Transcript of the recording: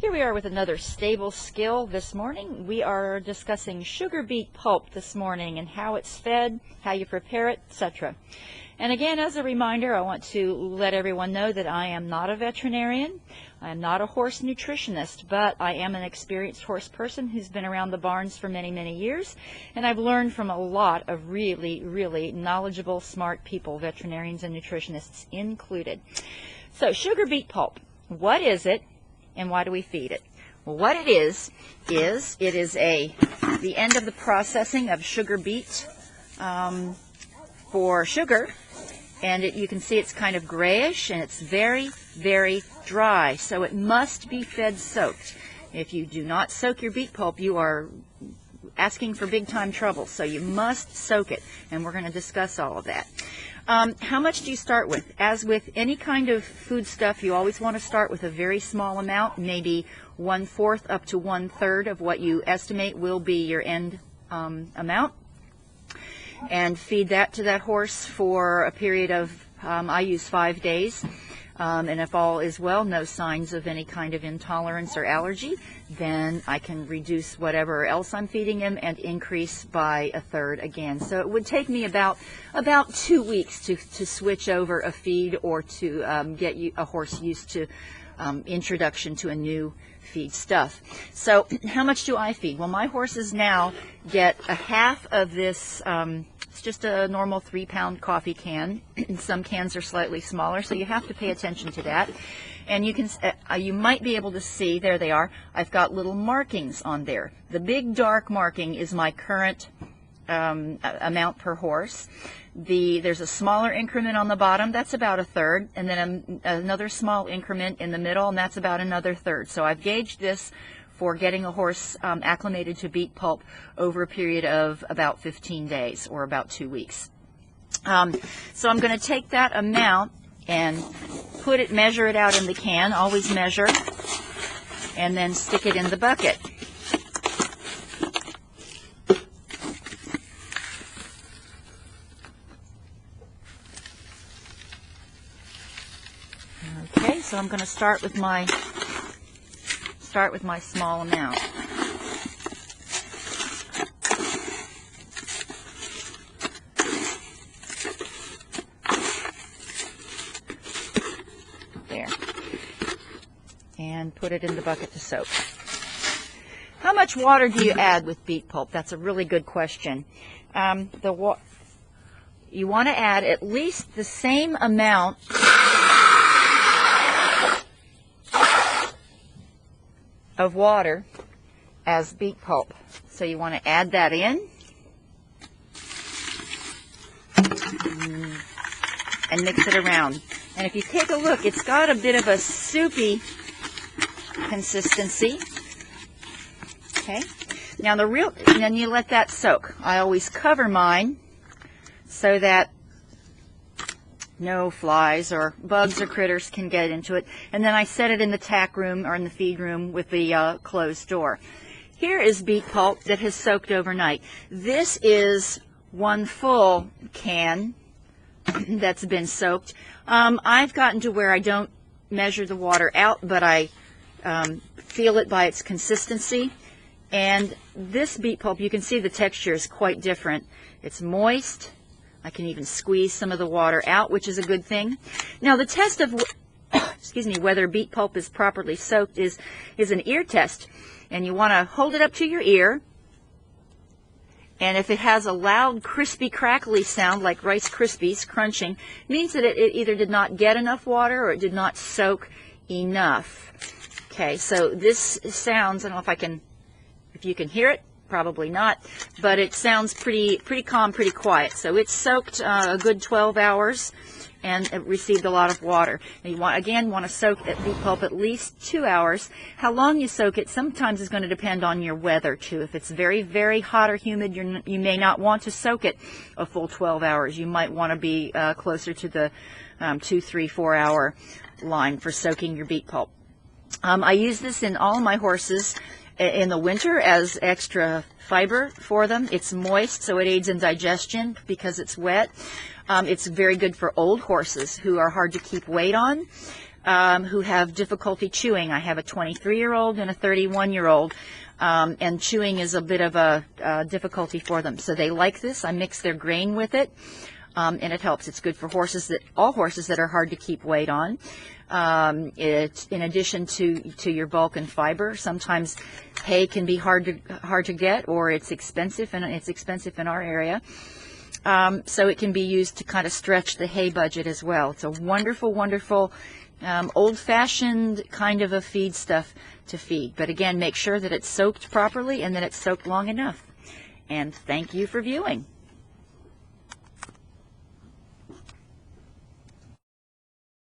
Here we are with another stable skill this morning. We are discussing sugar beet pulp this morning and how it's fed, how you prepare it, etc. And again, as a reminder, I want to let everyone know that I am not a veterinarian. I am not a horse nutritionist, but I am an experienced horse person who's been around the barns for many, many years. And I've learned from a lot of really, really knowledgeable, smart people, veterinarians and nutritionists included. So sugar beet pulp, what is it and why do we feed it? Well, what it is the end of the processing of sugar beet for sugar. And you can see it's kind of grayish and it's very, very dry. So it must be fed soaked. If you do not soak your beet pulp, you are asking for big time trouble. So you must soak it. And we're going to discuss all of that. How much do you start with? As with any kind of food stuff, you always want to start with a very small amount, maybe 1/4 up to 1/3 of what you estimate will be your end amount. And feed that to that horse for a period of, I use 5 days. And if all is well, no signs of any kind of intolerance or allergy, then I can reduce whatever else I'm feeding him and increase by 1/3 again. So it would take me about 2 weeks to switch over a feed or to get a horse used to introduction to a new feed stuff. So how much do I feed? Well, my horses now get a half of this, it's just a normal 3-pound coffee can. Some cans are slightly smaller, so you have to pay attention to that. And you can, you might be able to see, there they are, I've got little markings on there. The big dark marking is my current amount per horse. There's a smaller increment on the bottom, that's about 1/3, and then another small increment in the middle, and that's about another 1/3. So I've gauged this for getting a horse acclimated to beet pulp over a period of about 15 days or about 2 weeks. So I'm going to take that amount and measure it out in the can, always measure, and then stick it in the bucket. Okay, so I'm going to start with my small amount. There. And put it in the bucket to soak. How much water do you add with beet pulp? That's a really good question. You want to add at least the same amount of water as beet pulp. So you want to add that in and mix it around. And if you take a look, it's got a bit of a soupy consistency. Okay. Now and then you let that soak. I always cover mine so that no flies or bugs or critters can get into it. And then I set it in the tack room or in the feed room with the closed door. Here is beet pulp that has soaked overnight. This is one full can that's been soaked. I've gotten to where I don't measure the water out, but I feel it by its consistency. And this beet pulp, you can see the texture is quite different. It's moist. I can even squeeze some of the water out, which is a good thing. Now the test of whether beet pulp is properly soaked is an ear test. And you want to hold it up to your ear. And if it has a loud, crispy, crackly sound like Rice Krispies crunching, it means that it either did not get enough water or it did not soak enough. Okay, so this sounds, I don't know if you can hear it. Probably not, but it sounds pretty calm, pretty quiet. So it's soaked a good 12 hours and it received a lot of water. And you want to soak beet pulp at least 2 hours. How long you soak it sometimes is going to depend on your weather too. If it's very, very hot or humid, you may not want to soak it a full 12 hours. You might want to be closer to the 2, 3, 4 hour line for soaking your beet pulp. I use this in all my horses in the winter as extra fiber for them. It's moist, so it aids in digestion because it's wet. It's very good for old horses who are hard to keep weight on. who have difficulty chewing. I have a 23-year-old and a 31-year-old, and chewing is a bit of a difficulty for them. So they like this. I mix their grain with it, and it helps. It's good for all horses that are hard to keep weight on. It's in addition to your bulk and fiber. Sometimes hay can be hard to get, or it's expensive, and it's expensive in our area. So it can be used to kind of stretch the hay budget as well. It's a wonderful, wonderful old-fashioned kind of a feed stuff to feed. But again, make sure that it's soaked properly and that it's soaked long enough. And thank you for viewing.